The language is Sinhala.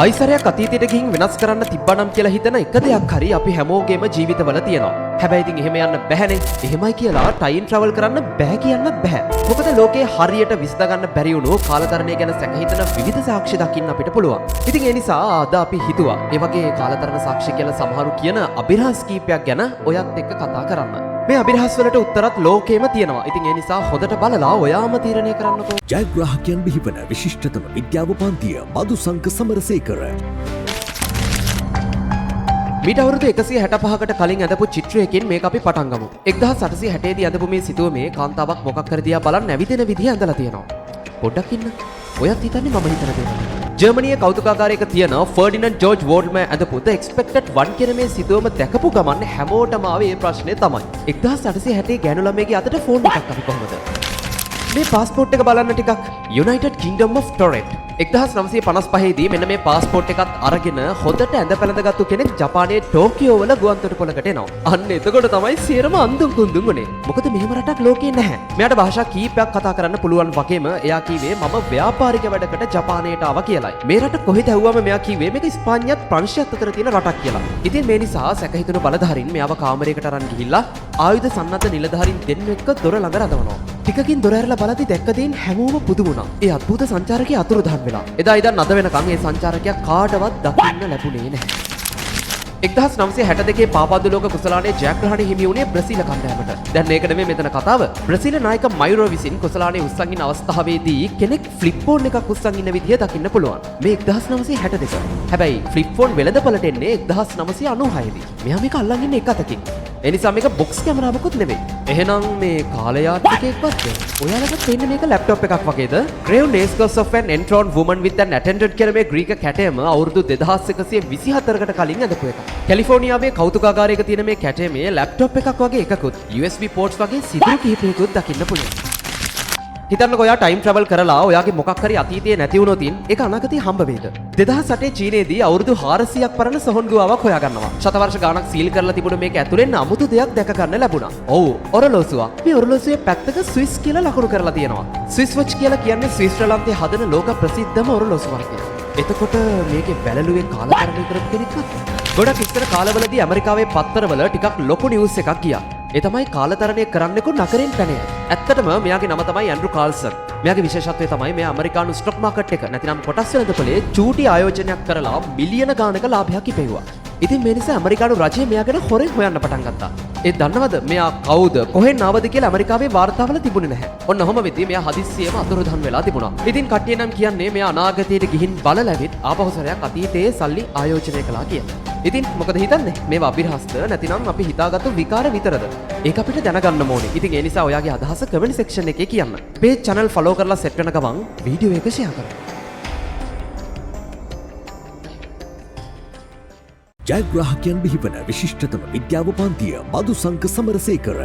ආයිසරයක් අතීතයට ගිහින් වෙනස් කරන්න තිබ්බනම් කියලා හිතන එක දෙයක් හරි අපි හැමෝගේම ජීවිතවල තියෙනවා. හැබැයි ඉතින් එහෙම යන්න බැහැනේ. එහෙමයි කියලා ටයිම් ට්‍රැවල් කරන්න බෑ කියන්නත් බෑ. මොකද ලෝකේ හරියට විසඳ ගන්න බැරි වුණු කාලතරණය ගැන සැක හිතන විවිධ සාක්ෂි දකින්න අපිට පුළුවන්. ඉතින් ඒ නිසා අද අපි හිතුවා ඒ වගේ කාලතරණ සාක්ෂි කියලා සමහරු කියන අභිරහස් කීපයක් ගැන ඔයත් එක්ක කතා කරන්න. මේ අභිරහස් වලට උත්තරත් ලෝකෙම තියෙනවා. ඉතින් ඒ නිසා හොඳට බලලා ඔයාම තීරණය කරන්නකෝ. ජයග්‍රාහකයන් බිහිවන විශිෂ්ටතම විද්‍යාව පන්තිය මදුසංක සමරසේකර. මීට අවුරුදු 165කට කලින් ඇඳපු චිත්‍රයකින් මේක අපි පටන් ගමු. 1860 දී ඇඳපු මේ සිතුවමේ කාන්තාවක් මොකක් කර දිහා බලන් නැවිදෙන විදිහ ඇඳලා තියෙනවා. පොඩ්ඩක් ඉන්න. ඔයත් හිතන්නේ මම හිතන දේ. ජර්මනියේ කෞතුකාගාරයක තියෙන ෆර්ඩිනන්ඩ් ජෝර්ජ් වෝඩ්ම ඇඳපු The Expected One කියන මේ සිතුවම දැකපු ගමන් හැමෝටම ආවේ මේ ප්‍රශ්නේ තමයි. 1860 ගෑනු ළමයිගේ අතට ෆෝන් එකක් අපි කොහොමද? මේ පාස්පෝර්ට් එක බලන්න ටිකක්. United Kingdom of Torrent 1955 දී මෙන්න මේ පාස්පෝර්ට් එකත් අරගෙන හොඳට ඇඳ පැළඳගත්තු කෙනෙක් ජපානයේ ටෝකියෝ වල ගුවන්තොටුපළකට එනවා. අන්න එතකොට තමයි සියරම අඳුන් කුඳුන් උනේ. මොකද මෙහෙම රටක් ලෝකේ නැහැ. මෙයාට භාෂා කීපයක් කතා කරන්න පුළුවන් වගේම එයා කිව්වේ මම ව්‍යාපාරික වැඩකට ජපානයට ආවා කියලායි. මේ රට කොහෙද ඇහුවම මෙයා කිව්වේ මේක ස්පාඤ්ඤත් ප්‍රංශයත් අතර තියෙන රටක් කියලා. ඉතින් මේ නිසා සැකහිතුණු බලධාරීන් මෙයාව කාමරයකට අරන් ගිහිල්ලා ආයුධ සන්නද්ධ නිලධාරීන් දෙන්නෙක් එක්ක දොර ළඟ රඳවනවා. ටිකකින් දොර ඇරලා බලද්දි දැක්ක දේන් හැමෝම පුදුම වුණා. ඒ අద్భుත සංචාරකයා අතුරුදහන් වෙලා. එදා ඉඳන් අද වෙනකන් මේ සංචාරකයා කාටවත් දකින්න ලැබුණේ නැහැ. 1962 පාපාදුලෝක කුසලානේ ජයග්‍රහණ හිමි වුණේ බ්‍රසීල කණ්ඩායමට. දැන් මේක නෙමෙයි මෙතන කතාව. බ්‍රසීල නායක මයුරෝ විසින් කුසලානේ උස්සන් ඉන්න අවස්ථාවේදී කෙනෙක් ෆ්ලිප් ෆෝන් එකක් උස්සන් ඉන්න විදිය දකින්න පුළුවන්. මේ 1962. හැබැයි ෆ්ලිප් ෆෝන් වෙළඳපළට එන්නේ 1996 දී. මෙයා මේක අල්ලන් ඉන්නේ එක අතකින්. ඒ නිසා මේක බොක්ස් කැමරාවකුත් නෙවෙයි. එහෙනම් මේ කාලයාත්‍රිකයෙක්වත් ඔයාලට තේන්නේ මේක ලැප්ටොප් එකක් වගේද? Grave Nascus of an Enthroned Woman with an Attendant කියන මේ ග්‍රීක කැටයම අවුරුදු 2124කට කලින් ඇඳපු එකක්. කැලිෆෝනියාවේ කෞතුකාගාරයක තියෙන මේ කැටයමේ ලැප්ටොප් එකක් වගේ එකකුත් USB ports වගේ සිදුරු කිහිපයකුත් දකින්න පුළුවන්. හිතන්නකෝ ඔයා ටයිම් ට්‍රැවල් කරලා ඔයාගේ මොකක් හරි අතීතයේ නැති වුණොත් ඒක අනාගතේ හම්බ වේද? 2008 චීනයේදී අවුරුදු 400ක් පරණ සොහොන් ගුවාවක් හොයාගන්නවා. ශතවර්ෂ ගාණක් සීල් කරලා තිබුණ මේක ඇතුලෙන් අමුතු දෙයක් දැක ගන්න ලැබුණා. ඔව්, ඔරලෝසුවක්. මේ ඔරලෝසුවේ පැත්තක ස්විස් කියලා ලකුණු කරලා තියෙනවා. ස්විස් වොච් කියලා කියන්නේ ස්විට්සර්ලන්තයේ හදන ලෝක ප්‍රසිද්ධම ඔරලෝසු වර්ගයක්. එතකොට මේකේ බැලළුවේ කාලකරණය කරපු කෙනෙක්වත්. ගොඩක් ඉස්සර කාලවලදී ඇමරිකාවේ පත්තරවල ටිකක් ලොකු නිවුස් එකක් ගියා. ඒ තමයි කාලතරණය කරන්නෙකු නගරෙන් පැනය. ඇත්තටම මෙයාගේ නම තමයි ඇන්ඩ්‍රු කාල්සන්. මෙයාගේ විශේෂත්වය තමයි මෙයා ඇමරිකානු ස්ටොක් මාකට් එක නැතිනම් කොටස් වෙළඳපොලේ චූටි ආයෝජනයක් කරලා මිලියන ගාණක ලාභයක් ඉපෙව්වා. ඉතින් මේ නිසා ඇමරිකානු රජය මෙයා ගැන හොරෙන් හොයන්න පටන් ගත්තා. ඒ දන්නවද මෙයා කවුද කොහෙන් ආවද කියලා ඇමරිකාවේ වාර්තාවල තිබුණේ නැහැ. ඔන්න ඔහම වෙද්දී මෙයා හදිස්සියෙම අතුරුදහන් වෙලා තිබුණා. ඉතින් කට්ටිය නම් කියන්නේ මෙයා අනාගතයට ගිහින් බලලැවිත් ආපහු සැරයක් අතීතයේ සල්ලි ආයෝජනය කළා කියලා. ඉතින් මොකද හිතන්නේ? මේවා අභිරහස්ත නැතිනම් අපි හිතාගත්තු විකාර විතරද? ඒක අපිට දැනගන්න ඕනේ. ඉතින් ඒ නිසා ඔයාගේ අදහස කමෙන්ට් සෙක්ෂන් එකේ කියන්න. පේජ් channel follow කරලා සෙට් වෙන ගමන් වීඩියෝ එක ෂෙයා කරන්න. ජයග්‍රාහකයන් බිහිවන විශිෂ්ටතම විද්‍යාව පන්තිය මදුසංක සමරසේකර.